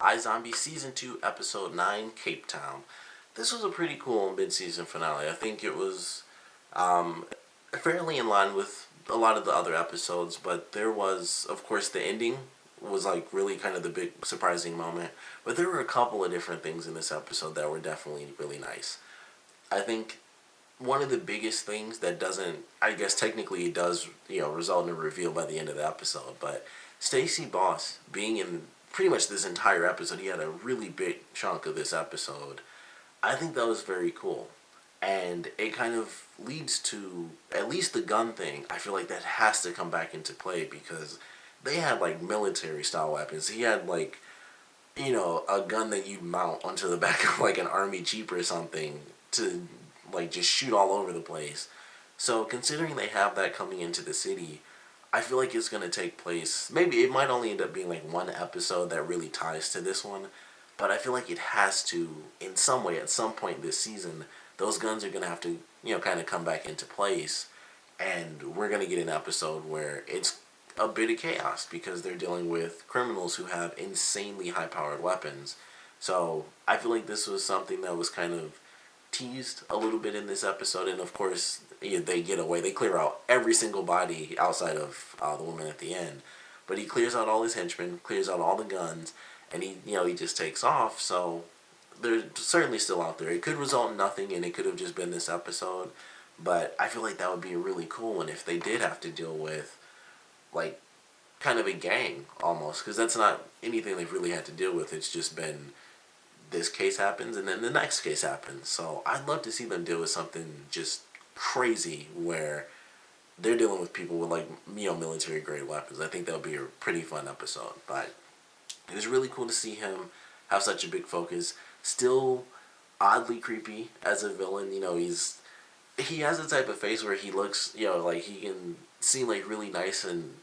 iZombie Season 2, Episode 9, Cape Town. This was a pretty cool mid-season finale. I think it was fairly in line with a lot of the other episodes, but there was, of course, the ending was like really kind of the big surprising moment. But there were a couple of different things in this episode that were definitely really nice. I think one of the biggest things that doesn't, I guess technically it does, result in a reveal by the end of the episode, but Stacy Boss being in pretty much this entire episode, he had a really big chunk of this episode. I think that was very cool. And it kind of leads to at least the gun thing. I feel like that has to come back into play because they had like military style weapons. He had like, a gun that you'd mount onto the back of like an army jeep or something to like just shoot all over the place. So considering they have that coming into the city, I feel like it's going to take place. Maybe it might only end up being like one episode that really ties to this one, but I feel like it has to, in some way, at some point this season, those guns are going to have to, kind of come back into place, and we're going to get an episode where it's a bit of chaos because they're dealing with criminals who have insanely high-powered weapons. So I feel like this was something that was kind of teased a little bit in this episode, and of course they get away. They clear out every single body outside of the woman at the end, but he clears out all his henchmen, clears out all the guns, and he just takes off. So they're certainly still out there. It could result in nothing, and it could have just been this episode, but I feel like that would be a really cool one if they did have to deal with like kind of a gang almost, because that's not anything they've really had to deal with. It's just been this case happens and then the next case happens. So I'd love to see them deal with something just crazy where they're dealing with people with like military grade weapons. I think that would be a pretty fun episode. But it was really cool to see him have such a big focus. Still oddly creepy as a villain. He has a type of face where he looks like he can seem like really nice and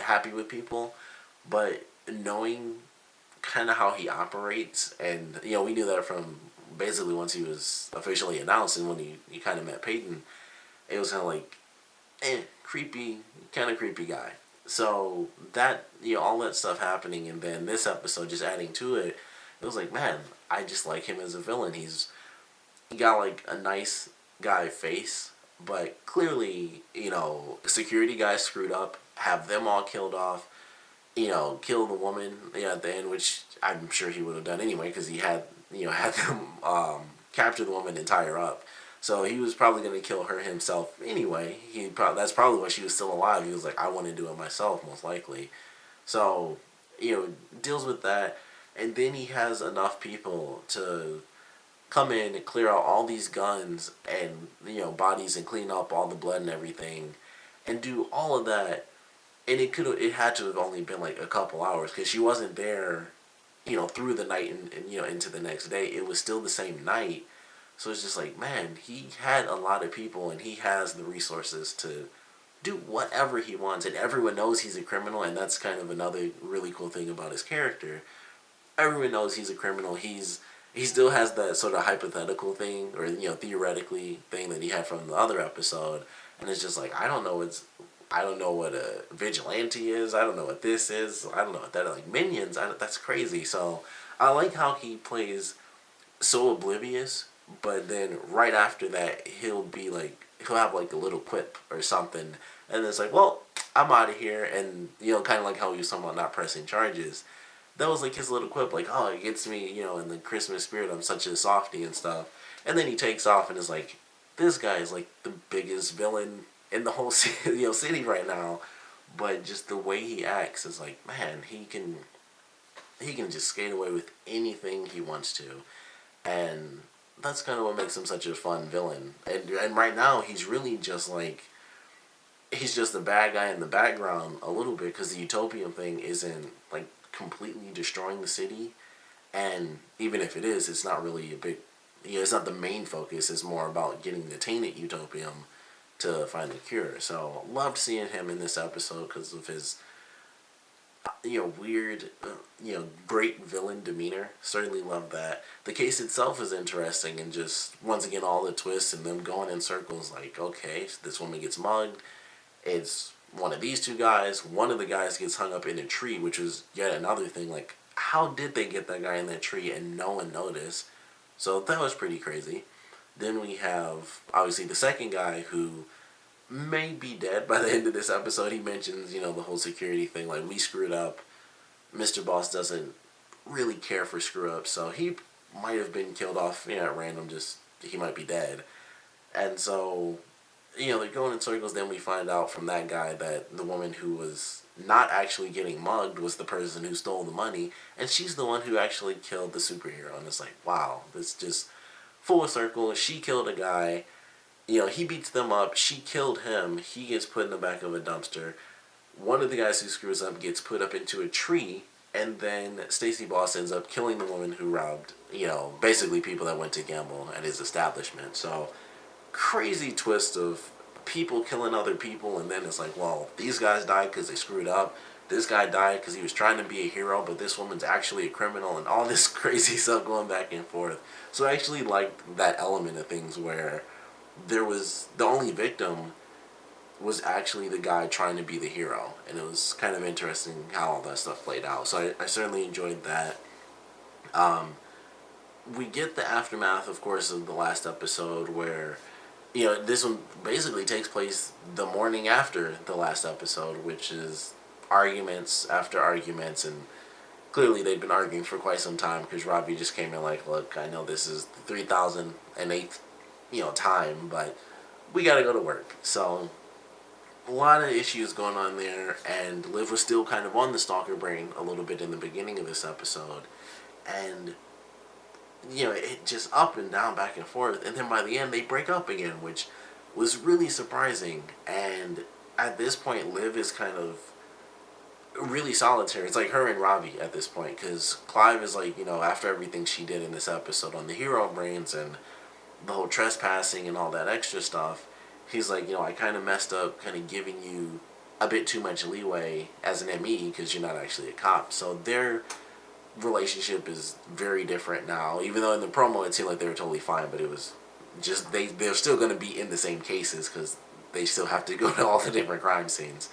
happy with people, but knowing kind of how he operates, and we knew that from basically once he was officially announced, and when he kind of met Peyton, it was kind of like creepy, kind of creepy guy. So that all that stuff happening, and then this episode just adding to it, it was like, man, I just like him as a villain. He got like a nice guy face, but clearly security guys screwed up, have them all killed off, kill the woman at the end, which I'm sure he would have done anyway because he had had them capture the woman and tie her up. So he was probably going to kill her himself anyway. That's probably why she was still alive. He was like, I want to do it myself, most likely. So deals with that, and then he has enough people to come in and clear out all these guns and bodies and clean up all the blood and everything, and do all of that. And it had to have only been like a couple hours because she wasn't there, through the night and into the next day. It was still the same night. So it's just like, man, he had a lot of people and he has the resources to do whatever he wants, and everyone knows he's a criminal, and that's kind of another really cool thing about his character. Everyone knows he's a criminal. He still has that sort of hypothetical thing, or theoretically thing that he had from the other episode, and it's just like, I don't know what a vigilante is. I don't know what this is. I don't know what that like minions. That's crazy. So I like how he plays so oblivious, but then right after that he'll have like a little quip or something, and it's like, well, I'm out of here, and kind of like how he was talking about not pressing charges. That was like his little quip, like, oh, it gets me, in the Christmas spirit. I'm such a softie and stuff. And then he takes off and is like, this guy is like the biggest villain in the whole city right now. But just the way he acts is like, man, he can just skate away with anything he wants to, and that's kind of what makes him such a fun villain. And right now he's really just like, he's just the bad guy in the background a little bit because the utopian thing isn't like completely destroying the city, and even if it is, it's not really a big, it's not the main focus. It's more about getting the tainted utopium to find the cure. So loved seeing him in this episode because of his weird, great villain demeanor. Certainly love that. The case itself is interesting, and just once again all the twists and them going in circles. Like, okay, so this woman gets mugged. It's one of these two guys. One of the guys gets hung up in a tree, which was yet another thing. Like, how did they get that guy in that tree and no one noticed? So that was pretty crazy. Then we have obviously the second guy who may be dead by the end of this episode. He mentions, the whole security thing, like we screwed up. Mr. Boss doesn't really care for screw ups, so he might have been killed off, at random, just he might be dead. And so, they're going in circles. Then we find out from that guy that the woman who was not actually getting mugged was the person who stole the money, and she's the one who actually killed the superhero. And it's like, wow, this just full circle. She killed a guy. He beats them up. She killed him. He gets put in the back of a dumpster. One of the guys who screws up gets put up into a tree, and then Stacy Boss ends up killing the woman who robbed, basically people that went to gamble at his establishment. So, crazy twist of people killing other people, and then it's like, well, these guys died because they screwed up. This guy died because he was trying to be a hero, but this woman's actually a criminal, and all this crazy stuff going back and forth. So I actually liked that element of things where there was the only victim was actually the guy trying to be the hero, and it was kind of interesting how all that stuff played out. So I certainly enjoyed that. We get the aftermath, of course, of the last episode where, this one basically takes place the morning after the last episode, which is arguments after arguments, and clearly they'd been arguing for quite some time because Robbie just came in like, look, I know this is the 3008th, time, but we gotta go to work. So a lot of issues going on there, and Liv was still kind of on the stalker brain a little bit in the beginning of this episode, and it just up and down, back and forth, and then by the end they break up again, which was really surprising. And at this point, Liv is kind of really solitary. It's like her and Robbie at this point, because Clive is like, after everything she did in this episode on the hero brains and the whole trespassing and all that extra stuff, he's like, I kind of messed up, kind of giving you a bit too much leeway as an ME because you're not actually a cop. So their relationship is very different now, even though in the promo it seemed like they were totally fine, but it was just they're still going to be in the same cases because they still have to go to all the different crime scenes.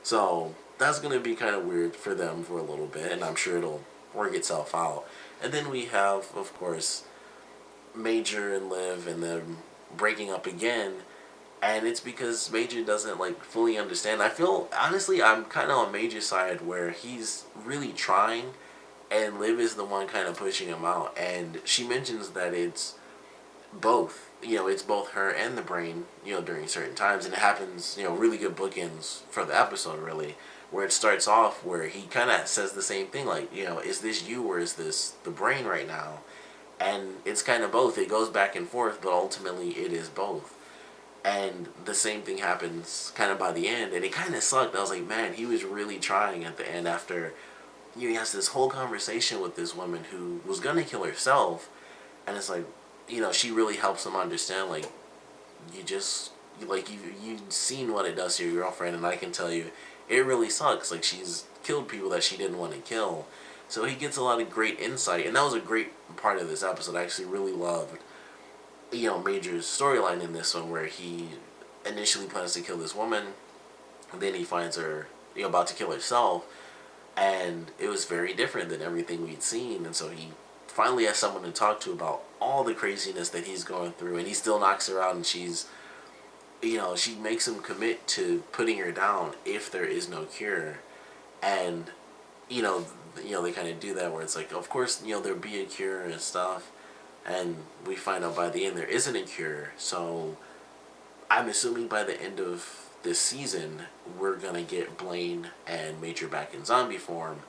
So that's going to be kind of weird for them for a little bit, and I'm sure it'll work itself out. And then we have, of course, Major and Liv and them breaking up again, and it's because Major doesn't fully understand. I feel, honestly, I'm kind of on Major's side where he's really trying, and Liv is the one kind of pushing him out. And she mentions that it's both. It's both her and the brain, during certain times. And it happens, really good bookends for the episode, really, where it starts off where he kind of says the same thing, like, is this you or is this the brain right now? And it's kind of both. It goes back and forth, but ultimately it is both. And the same thing happens kind of by the end, and it kind of sucked. I was like, man, he was really trying at the end after he has this whole conversation with this woman who was going to kill herself, and it's like, she really helps him understand, like, you've seen what it does to your girlfriend, and I can tell you, it really sucks. Like, she's killed people that she didn't want to kill. So he gets a lot of great insight, and that was a great part of this episode. I actually really loved, Major's storyline in this one, where he initially plans to kill this woman, and then he finds her, about to kill herself, and it was very different than everything we'd seen, and so he finally has someone to talk to about all the craziness that he's going through, and he still knocks her out, and she's, she makes him commit to putting her down if there is no cure. And, they kind of do that where it's like, of course, there'll be a cure and stuff, and we find out by the end there isn't a cure. So I'm assuming by the end of this season we're gonna get Blaine and Major back in zombie form,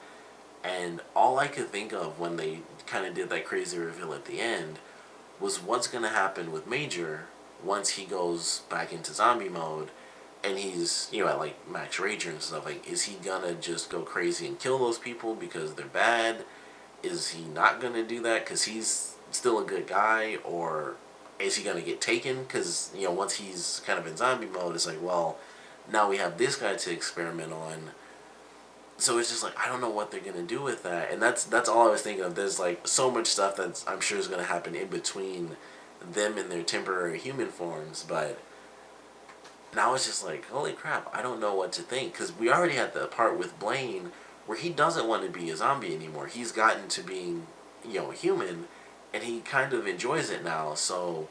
and all I could think of when they kind of did that crazy reveal at the end was what's gonna happen with Major once he goes back into zombie mode and he's, at max rager and stuff. Like, is he gonna just go crazy and kill those people because they're bad? Is he not gonna do that because he's still a good guy? Or is he gonna get taken? Because, once he's kind of in zombie mode, it's like, well, now we have this guy to experiment on. So it's just like, I don't know what they're gonna do with that. And that's all I was thinking of. There's so much stuff that I'm sure is gonna happen in between them in their temporary human forms, but now it's just like, holy crap, I don't know what to think. Because we already had the part with Blaine where he doesn't want to be a zombie anymore. He's gotten to being, human, and he kind of enjoys it now. So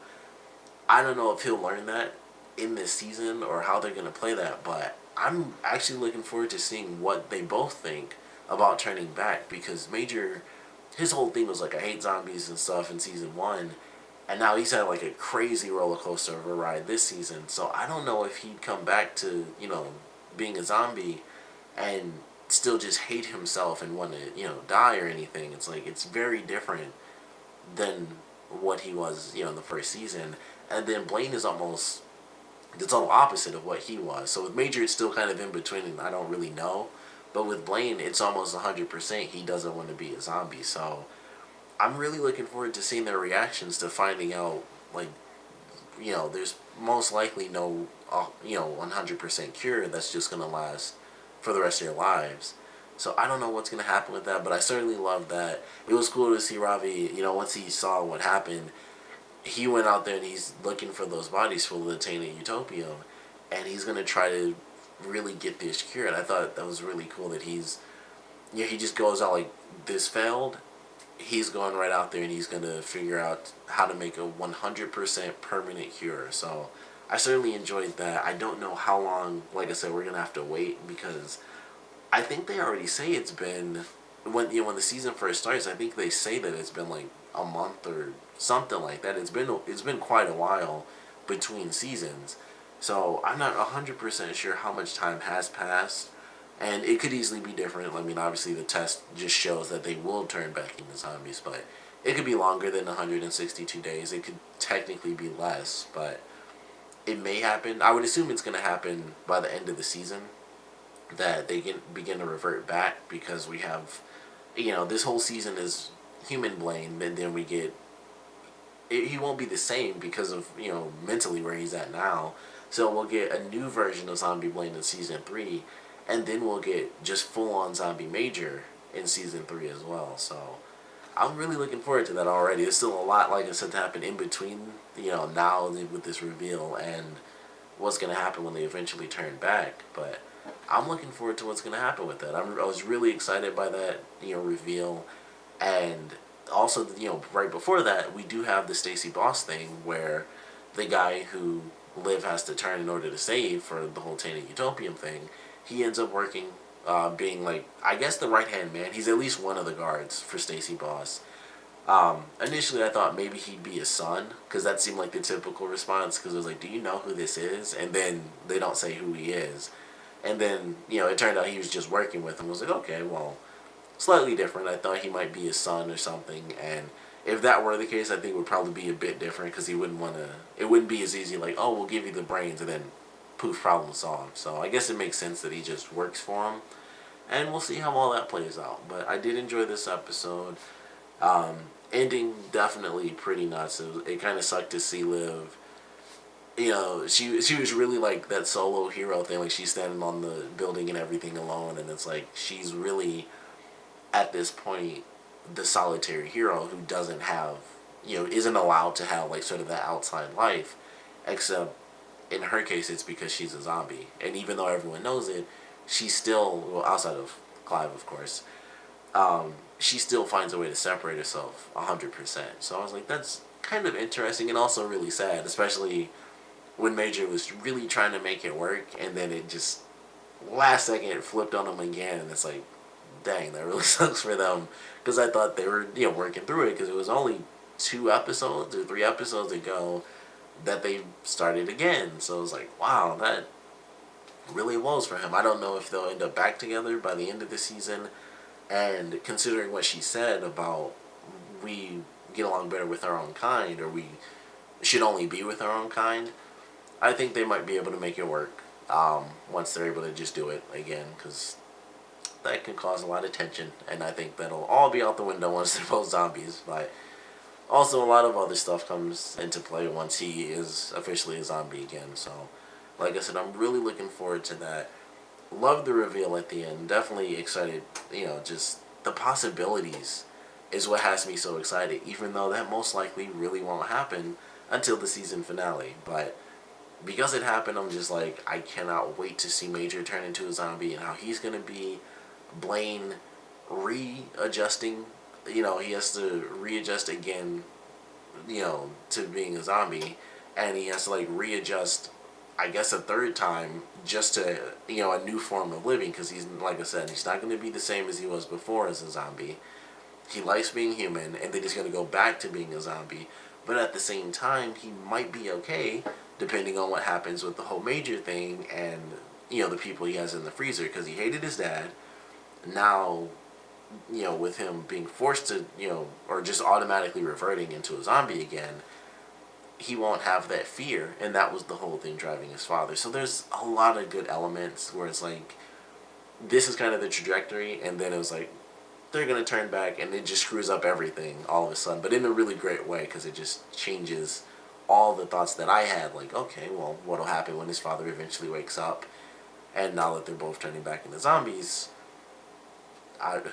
I don't know if he'll learn that in this season or how they're going to play that, but I'm actually looking forward to seeing what they both think about turning back, because Major, his whole thing was like, I hate zombies and stuff in season 1, and now he's had like a crazy roller coaster of a ride this season. So I don't know if he'd come back to, being a zombie and still just hate himself and want to, die or anything. It's like, it's very different than what he was, in the first season. And then Blaine is almost the total opposite of what he was. So with Major, it's still kind of in between, and I don't really know. But with Blaine, it's almost 100% he doesn't want to be a zombie. So I'm really looking forward to seeing their reactions to finding out, like, there's most likely no, 100% cure that's just going to last for the rest of your lives. So I don't know what's going to happen with that, but I certainly love that. It was cool to see Ravi, once he saw what happened, he went out there and he's looking for those bodies for the tainted utopium, and he's going to try to really get this cured. I thought that was really cool that he just goes out like, this failed, he's going right out there and he's going to figure out how to make a 100% permanent cure. So I certainly enjoyed that. I don't know how long, like I said, we're going to have to wait, because I think they already say it's been, when the season first starts, I think they say that it's been like a month or something like that. It's been quite a while between seasons. So I'm not 100% sure how much time has passed, and it could easily be different. I mean, obviously the test just shows that they will turn back into zombies, but it could be longer than 162 days. It could technically be less, but it may happen. I would assume it's going to happen by the end of the season, that they can begin to revert back, because we have, this whole season is human Blaine, and then we get, he won't be the same because of, mentally where he's at now. So we'll get a new version of Zombie Blaine in season 3, and then we'll get just full-on Zombie Major in season 3 as well. So I'm really looking forward to that already. There's still a lot, like I said, to happen in between, now with this reveal and what's going to happen when they eventually turn back. But I'm looking forward to what's going to happen with that. I was really excited by that, reveal. And also, right before that, we do have the Stacy Boss thing, where the guy who Liv has to turn in order to save for the whole Tainted Utopium thing, he ends up working, being like, I guess, the right-hand man. He's at least one of the guards for Stacy Boss. Initially I thought maybe he'd be his son, because that seemed like the typical response, because it was like, do you know who this is? And then they don't say who he is. And then, it turned out he was just working with him. I was like, okay, well, slightly different. I thought he might be his son or something, and if that were the case, I think it would probably be a bit different, because he wouldn't want to, it wouldn't be as easy, like, oh, we'll give you the brains, and then poof, problem solved. So I guess it makes sense that he just works for him, and we'll see how all that plays out. But I did enjoy this episode. Ending definitely pretty nuts. It kind of sucked to see Liv. She was really like that solo hero thing, like she's standing on the building and everything alone, and it's like she's really, at this point, the solitary hero who doesn't have, isn't allowed to have like sort of that outside life, except in her case it's because she's a zombie. And even though everyone knows it, she still, well, outside of Clive of course, she still finds a way to separate herself 100%. So I was like, that's kind of interesting and also really sad, especially when Major was really trying to make it work, and then it just last second it flipped on him again, and it's like, dang, that really sucks for them, because I thought they were, working through it, because it was only 2 episodes or 3 episodes ago that they started again. So it was like, wow, that really woes for him. I don't know if they'll end up back together by the end of the season, and considering what she said about we get along better with our own kind, or we should only be with our own kind, I think they might be able to make it work once they're able to just do it again, because that can cause a lot of tension, and I think that'll all be out the window once they're both zombies. But also a lot of other stuff comes into play once he is officially a zombie again. So like I said, I'm really looking forward to that. Love the reveal at the end. Definitely excited, just the possibilities is what has me so excited, even though that most likely really won't happen until the season finale. But because it happened, I'm just like, I cannot wait to see Major turn into a zombie and how he's going to be. Blaine readjusting, he has to readjust again, to being a zombie, and he has to like readjust, I guess, a third time just to, a new form of living, because he's, like I said, he's not going to be the same as he was before as a zombie. He likes being human, and then he's going to go back to being a zombie. But at the same time, he might be okay, depending on what happens with the whole Major thing and, the people he has in the freezer, because he hated his dad. Now, with him being forced to, or just automatically reverting into a zombie again, he won't have that fear, and that was the whole thing driving his father. So there's a lot of good elements where it's like, this is kind of the trajectory, and then it was like, they're going to turn back, and it just screws up everything all of a sudden, but in a really great way, because it just changes all the thoughts that I had, like, okay, well, what'll happen when his father eventually wakes up, and now that they're both turning back into zombies,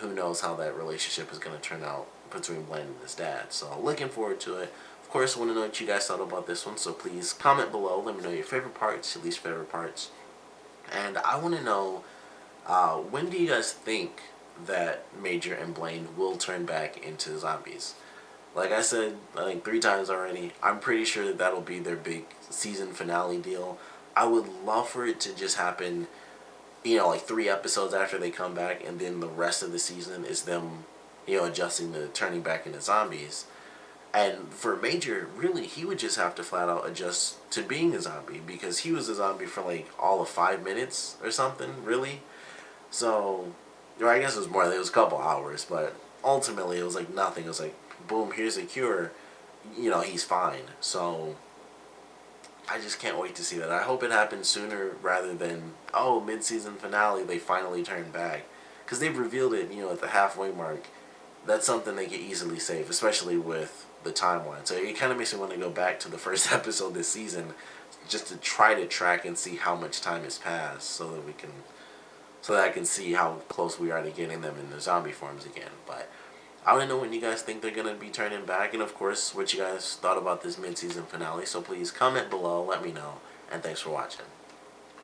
who knows how that relationship is going to turn out between Blaine and his dad. So looking forward to it. Of course, I want to know what you guys thought about this one, so please comment below. Let me know your favorite parts, your least favorite parts. And I want to know, when do you guys think that Major and Blaine will turn back into zombies? Like I said, I think 3 times already, I'm pretty sure that that'll be their big season finale deal. I would love for it to just happen, like 3 episodes after they come back, and then the rest of the season is them, adjusting to turning back into zombies. And for Major, really, he would just have to flat out adjust to being a zombie, because he was a zombie for like all of 5 minutes or something, really. So, or I guess it was more, it was a couple hours, but ultimately it was like nothing. It was like, boom, here's a cure, he's fine. So, I just can't wait to see that. I hope it happens sooner rather than, oh, mid-season finale, they finally turn back. Because they've revealed it, at the halfway mark. That's something they could easily save, especially with the timeline. So it kind of makes me want to go back to the first episode this season just to try to track and see how much time has passed, so that I can see how close we are to getting them in the zombie forms again. But I want to know when you guys think they're going to be turning back, and of course, what you guys thought about this mid-season finale. So please comment below, let me know, and thanks for watching.